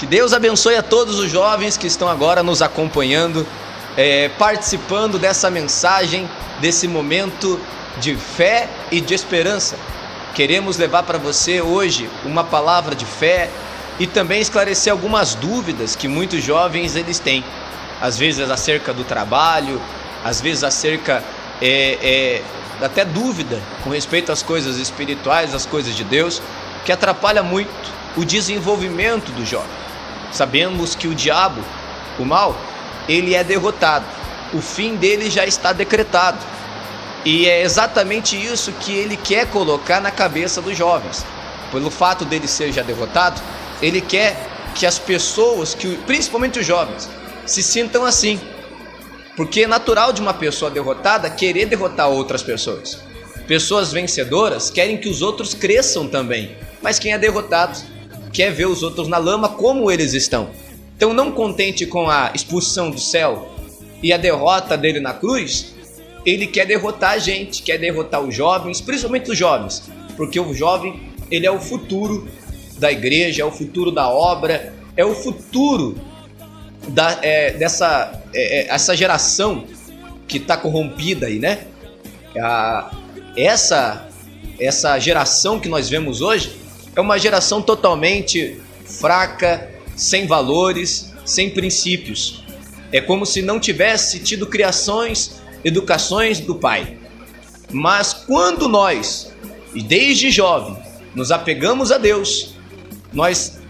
Que Deus abençoe a todos os jovens que estão agora nos acompanhando, participando dessa mensagem, desse momento de fé e de esperança. Queremos levar para você hoje uma palavra de fé e também esclarecer algumas dúvidas que muitos jovens eles têm. Às vezes acerca do trabalho, às vezes acerca até dúvida com respeito às coisas espirituais, às coisas de Deus, que atrapalha muito o desenvolvimento do jovem. Sabemos que o diabo, o mal, ele é derrotado, o fim dele já está decretado, e é exatamente isso que ele quer colocar na cabeça dos jovens. Pelo fato dele ser já derrotado, ele quer que as pessoas, principalmente os jovens, se sintam assim, porque é natural de uma pessoa derrotada querer derrotar outras pessoas. Pessoas vencedoras querem que os outros cresçam também, mas quem é derrotado quer ver os outros na lama como eles estão. Então, não contente com a expulsão do céu e a derrota dele na cruz, ele quer derrotar a gente, quer derrotar os jovens, principalmente os jovens, porque o jovem, ele é o futuro da igreja, é o futuro da obra, é o futuro essa geração que está corrompida aí, né? Essa geração que nós vemos hoje é uma geração totalmente fraca, sem valores, sem princípios. É como se não tivesse tido educações do Pai. Mas quando nós, e desde jovem, nos apegamos a Deus, nós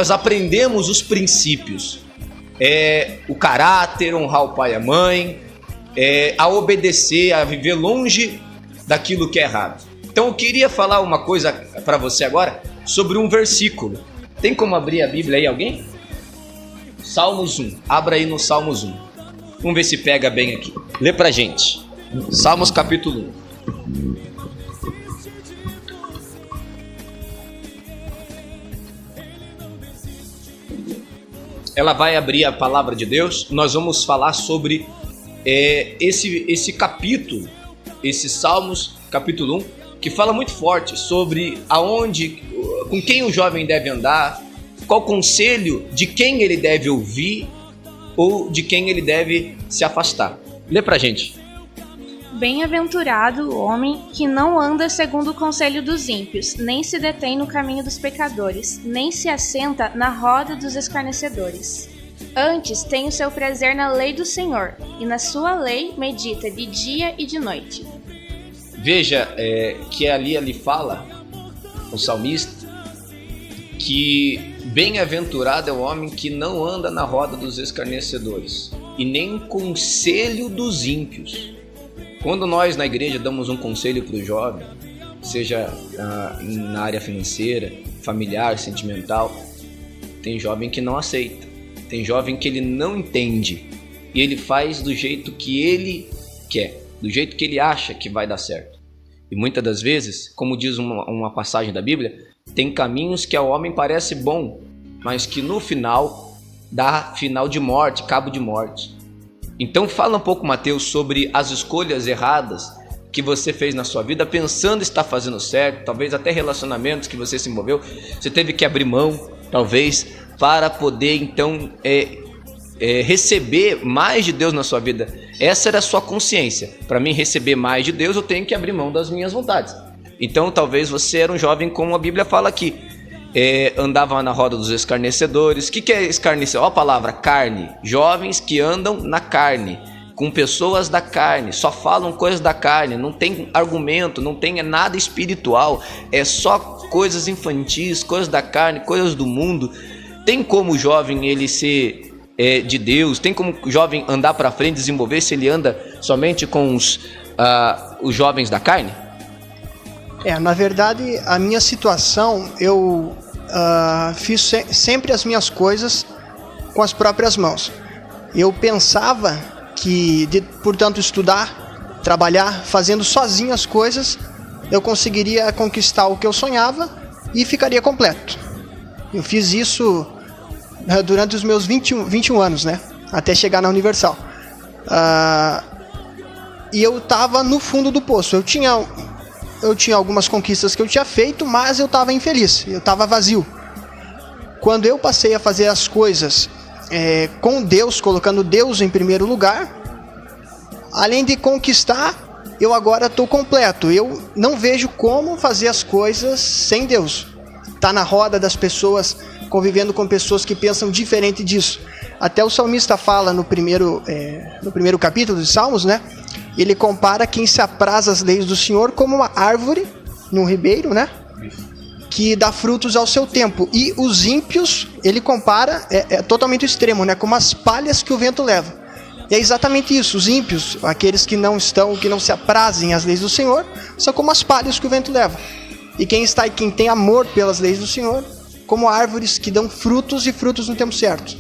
aprendemos os princípios, o caráter, honrar o pai e a mãe, a obedecer, a viver longe daquilo que é errado. Então eu queria falar uma coisa para você agora sobre um versículo. Tem como abrir a Bíblia aí, alguém? Salmos 1, abra aí no Salmos 1. Vamos ver se pega bem aqui. Lê pra gente. Salmos capítulo 1. Ela vai abrir a palavra de Deus. Nós vamos falar sobre esse capítulo, esse Salmos capítulo 1, que fala muito forte sobre com quem o jovem deve andar, qual conselho, de quem ele deve ouvir ou de quem ele deve se afastar. Lê pra gente. Bem-aventurado o homem que não anda segundo o conselho dos ímpios, nem se detém no caminho dos pecadores, nem se assenta na roda dos escarnecedores. Antes tem o seu prazer na lei do Senhor, e na sua lei medita de dia e de noite. Veja que ali fala, o salmista, que bem-aventurado é o homem que não anda na roda dos escarnecedores, e nem conselho dos ímpios. Quando nós na igreja damos um conselho para o jovem, seja na área financeira, familiar, sentimental, tem jovem que não aceita, tem jovem que ele não entende, e ele faz do jeito que ele quer, do jeito que ele acha que vai dar certo. E muitas das vezes, como diz uma passagem da Bíblia, tem caminhos que ao homem parece bom, mas que no final dá final de morte, cabo de morte. Então fala um pouco, Mateus, sobre as escolhas erradas que você fez na sua vida, pensando estar fazendo certo, talvez até relacionamentos que você se envolveu, você teve que abrir mão, talvez, para poder então receber mais de Deus na sua vida. Essa era a sua consciência. Para mim receber mais de Deus, eu tenho que abrir mão das minhas vontades. Então talvez você era um jovem, como a Bíblia fala aqui, andava na roda dos escarnecedores. O que é escarnecer? Olha a palavra, carne. Jovens que andam na carne, com pessoas da carne, só falam coisas da carne, não tem argumento, não tem nada espiritual, é só coisas infantis, coisas da carne, coisas do mundo. Tem como o jovem ele ser de Deus? Tem como o jovem andar para frente, desenvolver, se ele anda somente com os jovens da carne? Na verdade, a minha situação, eu fiz sempre as minhas coisas com as próprias mãos. Eu pensava que, portanto, estudar, trabalhar, fazendo sozinho as coisas, eu conseguiria conquistar o que eu sonhava e ficaria completo. Eu fiz isso durante os meus 21 anos, né? Até chegar na Universal. E eu estava no fundo do poço. Eu tinha algumas conquistas que eu tinha feito, mas eu estava infeliz, eu estava vazio. quando eu passei a fazer as coisas com Deus, colocando Deus em primeiro lugar, além de conquistar, eu agora estou completo. Eu não vejo como fazer as coisas sem Deus. Tá na roda das pessoas, convivendo com pessoas que pensam diferente disso. Até o salmista fala no primeiro capítulo de Salmos, né? Ele compara quem se apraz às leis do Senhor como uma árvore num ribeiro, né? Que dá frutos ao seu tempo. E os ímpios, ele compara, é totalmente extremo, né? Como as palhas que o vento leva. E é exatamente isso. Os ímpios, aqueles que não se aprazem às leis do Senhor, são como as palhas que o vento leva. E quem tem amor pelas leis do Senhor, como árvores que dão frutos e frutos no tempo certo.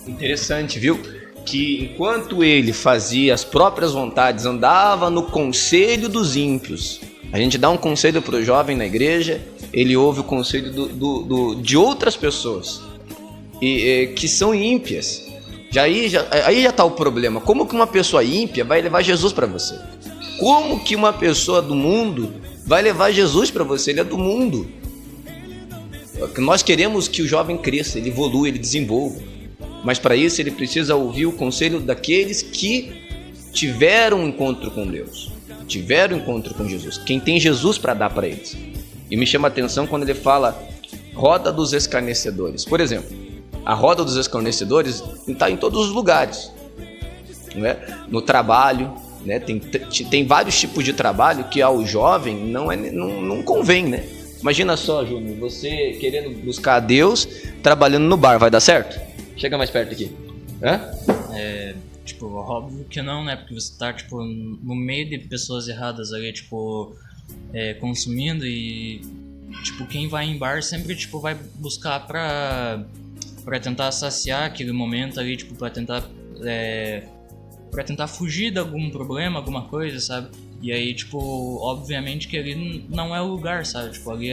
Interessante, viu? Que enquanto ele fazia as próprias vontades, andava no conselho dos ímpios. A gente dá um conselho para o jovem na igreja, ele ouve o conselho de outras pessoas que são ímpias. Aí já está o problema. Como que uma pessoa ímpia vai levar Jesus para você? Como que uma pessoa do mundo vai levar Jesus para você? Ele é do mundo. Nós queremos que o jovem cresça, ele evolua, ele desenvolva. Mas para isso ele precisa ouvir o conselho daqueles que tiveram um encontro com Deus, tiveram um encontro com Jesus, quem tem Jesus para dar para eles. E me chama a atenção quando ele fala roda dos escarnecedores. Por exemplo, a roda dos escarnecedores está em todos os lugares, né? No trabalho, né? Tem vários tipos de trabalho que ao jovem não convém, né? Imagina só, Júnior, você querendo buscar a Deus trabalhando no bar, vai dar certo? Chega mais perto aqui. Hã? Óbvio que não, né? Porque você tá, no meio de pessoas erradas ali, consumindo e, quem vai em bar sempre, vai buscar pra tentar saciar aquele momento ali, pra tentar fugir de algum problema, alguma coisa, sabe? E aí, obviamente que ali não é o lugar, sabe? Ali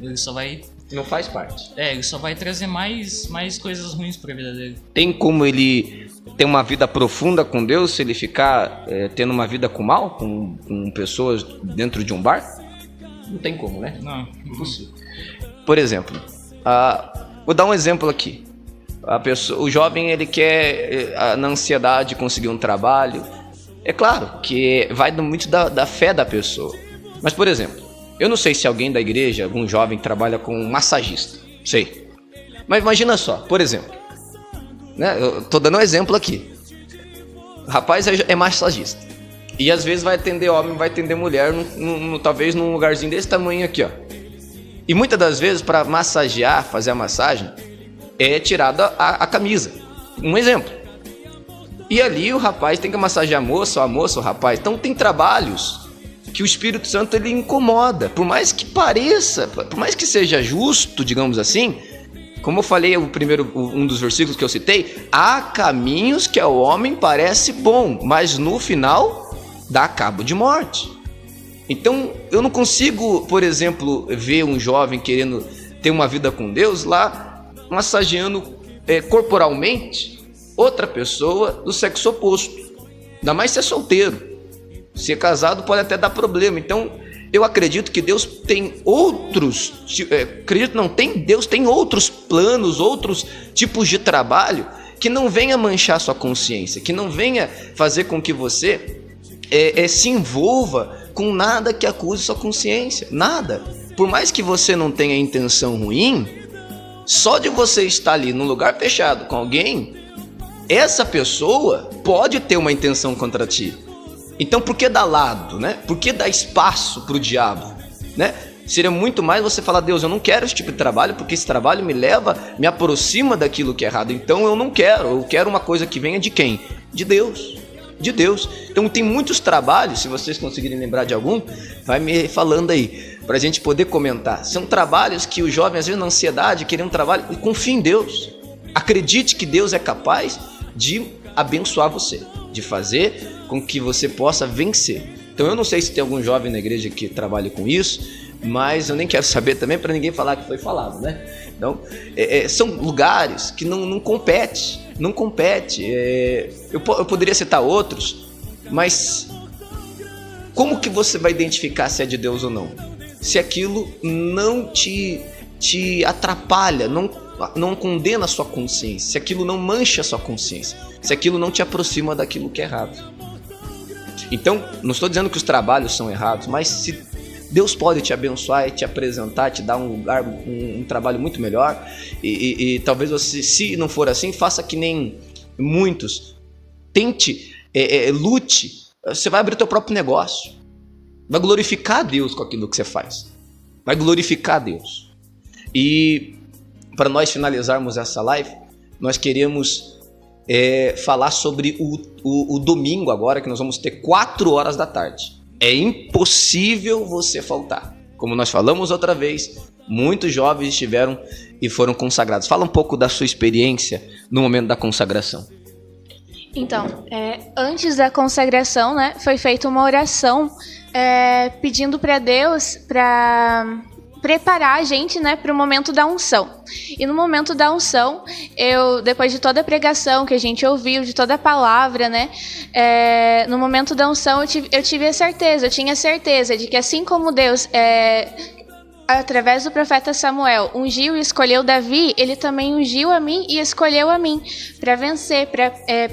ele só vai... Não faz parte. Ele só vai trazer mais coisas ruins pra vida dele. Tem como ele ter uma vida profunda com Deus se ele ficar tendo uma vida com mal, com pessoas dentro de um bar? Não tem como, né? Não. Impossível. Por exemplo, vou dar um exemplo aqui. O jovem, ele quer, na ansiedade, conseguir um trabalho. É claro que vai muito da fé da pessoa. Mas, por exemplo, eu não sei se alguém da igreja, algum jovem, trabalha com um massagista. Sei. Mas imagina só, por exemplo, né? Eu tô dando um exemplo aqui. O rapaz é massagista. E às vezes vai atender homem, vai atender mulher, talvez num lugarzinho desse tamanho aqui, ó. E muitas das vezes, para massagear, fazer a massagem, é tirada a camisa. Um exemplo. E ali o rapaz tem que massagear a moça, ou a moça, o rapaz. Então tem trabalhos que o Espírito Santo ele incomoda. Por mais que pareça, por mais que seja justo, digamos assim, como eu falei um dos versículos que eu citei, há caminhos que ao homem parece bom, mas no final dá cabo de morte. Então eu não consigo, por exemplo, ver um jovem querendo ter uma vida com Deus lá massageando corporalmente outra pessoa do sexo oposto. Ainda mais se é solteiro. Se é casado pode até dar problema. Então eu acredito que Deus tem outros, Deus tem outros planos, outros tipos de trabalho que não venha manchar sua consciência, que não venha fazer com que você se envolva com nada que acuse sua consciência, nada. Por mais que você não tenha intenção ruim, só de você estar ali num lugar fechado com alguém, essa pessoa pode ter uma intenção contra ti. Então por que dar lado, né? Por que dar espaço para o diabo, né? Seria muito mais você falar: Deus, eu não quero esse tipo de trabalho, porque esse trabalho me aproxima daquilo que é errado. Então eu quero uma coisa que venha de quem? De Deus. De Deus. Então tem muitos trabalhos, se vocês conseguirem lembrar de algum, vai me falando aí, para a gente poder comentar. São trabalhos que o jovem, às vezes na ansiedade, quer um trabalho, e confie em Deus. Acredite que Deus é capaz de abençoar você, de fazer com que você possa vencer. Então eu não sei se tem algum jovem na igreja que trabalha com isso, mas eu nem quero saber também para ninguém falar que foi falado, né? Então são lugares que não compete. Eu poderia citar outros, mas como que você vai identificar se é de Deus ou não? Se aquilo não te te atrapalha, não condena a sua consciência, se aquilo não mancha a sua consciência, se aquilo não te aproxima daquilo que é errado. Então, não estou dizendo que os trabalhos são errados, mas se Deus pode te abençoar e te apresentar, te dar um lugar, um trabalho muito melhor, e talvez você, se não for assim, faça que nem muitos, tente, lute, você vai abrir teu próprio negócio, vai glorificar a Deus com aquilo que você faz, vai glorificar a Deus. E para nós finalizarmos essa live, nós queremos falar sobre o domingo agora, que nós vamos ter 4 horas da tarde. É impossível você faltar. Como nós falamos outra vez, muitos jovens estiveram e foram consagrados. Fala um pouco da sua experiência no momento da consagração. Então, antes da consagração, né, foi feita uma oração pedindo para Deus para preparar a gente, né, para o momento da unção. E no momento da unção, depois de toda a pregação que a gente ouviu, de toda a palavra, né, no momento da unção eu tinha certeza de que assim como Deus, através do profeta Samuel, ungiu e escolheu Davi, ele também ungiu a mim e escolheu a mim para vencer,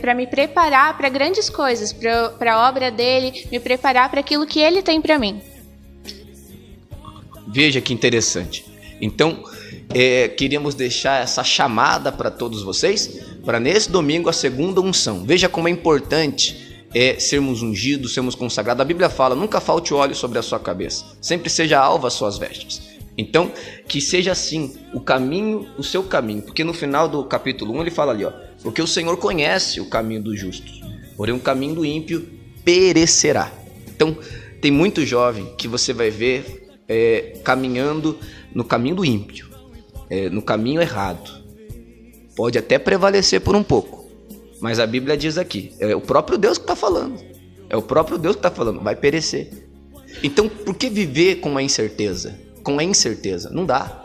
para me preparar para grandes coisas, para a obra dele, me preparar para aquilo que ele tem para mim. Veja que interessante. Então, queríamos deixar essa chamada para todos vocês, para nesse domingo a segunda unção. Veja como é importante sermos ungidos, sermos consagrados. A Bíblia fala, nunca falte óleo sobre a sua cabeça, sempre seja alva as suas vestes. Então, que seja assim o caminho, o seu caminho, porque no final do capítulo 1 ele fala ali, porque o Senhor conhece o caminho dos justos, porém o caminho do ímpio perecerá. Então, tem muito jovem que você vai ver caminhando no caminho do ímpio, no caminho errado. Pode até prevalecer por um pouco, mas a Bíblia diz aqui, é o próprio Deus que está falando, vai perecer. Então, por que viver com a incerteza? Com a incerteza, não dá.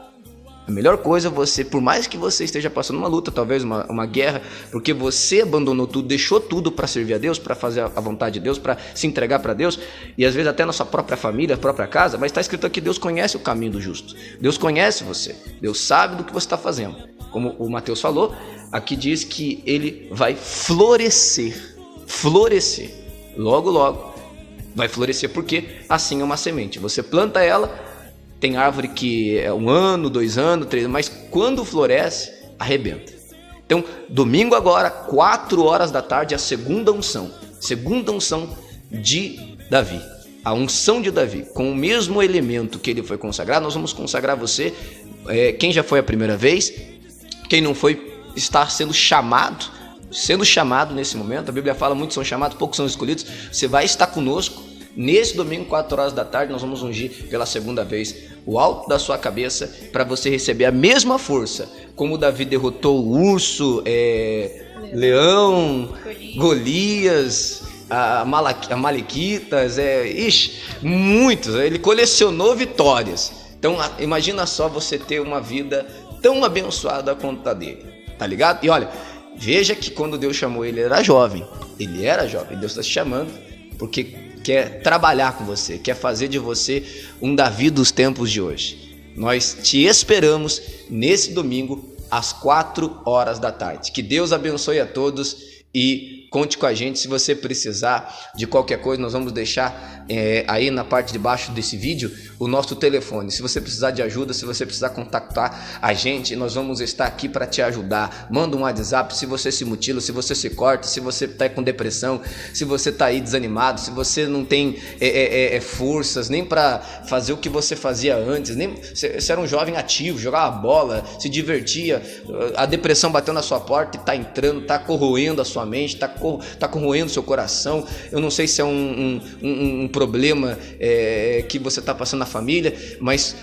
A melhor coisa é você, por mais que você esteja passando uma luta, talvez uma guerra, porque você abandonou tudo, deixou tudo para servir a Deus, para fazer a vontade de Deus, para se entregar para Deus, e às vezes até na sua própria família, própria casa, mas está escrito aqui, Deus conhece o caminho do justo, Deus conhece você, Deus sabe do que você está fazendo. Como o Mateus falou, aqui diz que ele vai florescer, logo logo vai florescer, porque assim é uma semente, você planta ela. Tem árvore que é 1 ano, 2 anos, 3 anos, mas quando floresce, arrebenta. Então, domingo agora, 4 horas da tarde, a segunda unção de Davi. A unção de Davi, com o mesmo elemento que ele foi consagrado, nós vamos consagrar você. Quem já foi a primeira vez, quem não foi, está sendo chamado nesse momento. A Bíblia fala, muitos são chamados, poucos são escolhidos. Você vai estar conosco. Nesse domingo, 4 horas da tarde, nós vamos ungir pela segunda vez o alto da sua cabeça para você receber a mesma força. Como Davi derrotou o urso, leão, Golias, Amalequitas, muitos. Ele colecionou vitórias. Então, imagina só você ter uma vida tão abençoada quanto a dele. Tá ligado? E olha, veja que quando Deus chamou ele, ele era jovem. Deus está te chamando porque quer trabalhar com você, quer fazer de você um Davi dos tempos de hoje. Nós te esperamos nesse domingo às 4 horas da tarde. Que Deus abençoe a todos e conte com a gente. Se você precisar de qualquer coisa, nós vamos deixar aí na parte de baixo desse vídeo o nosso telefone. Se você precisar de ajuda, se você precisar contactar a gente, nós vamos estar aqui para te ajudar. Manda um WhatsApp se você se mutila, se você se corta, se você está com depressão, se você está aí desanimado, se você não tem forças nem para fazer o que você fazia antes, nem você era um jovem ativo, jogava bola, se divertia, a depressão bateu na sua porta e está entrando, está corroendo a sua mente, está corroendo o seu coração. Eu não sei se é um problema que você está passando na família, mas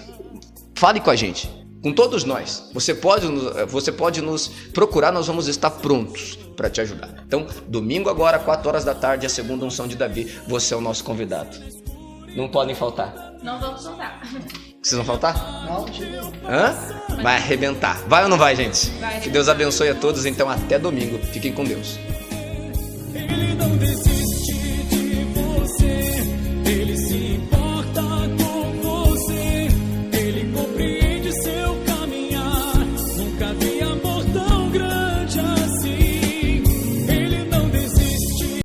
fale com a gente, com todos nós. Você pode nos procurar, nós vamos estar prontos para te ajudar. Então, domingo agora, 4 horas da tarde, a segunda unção de Davi, você é o nosso convidado. Não podem faltar. Não vamos faltar. Vocês vão faltar? Não, Vai arrebentar. Vai ou não vai, gente? Vai. Que Deus abençoe a todos. Então, até domingo. Fiquem com Deus. Ele não desiste.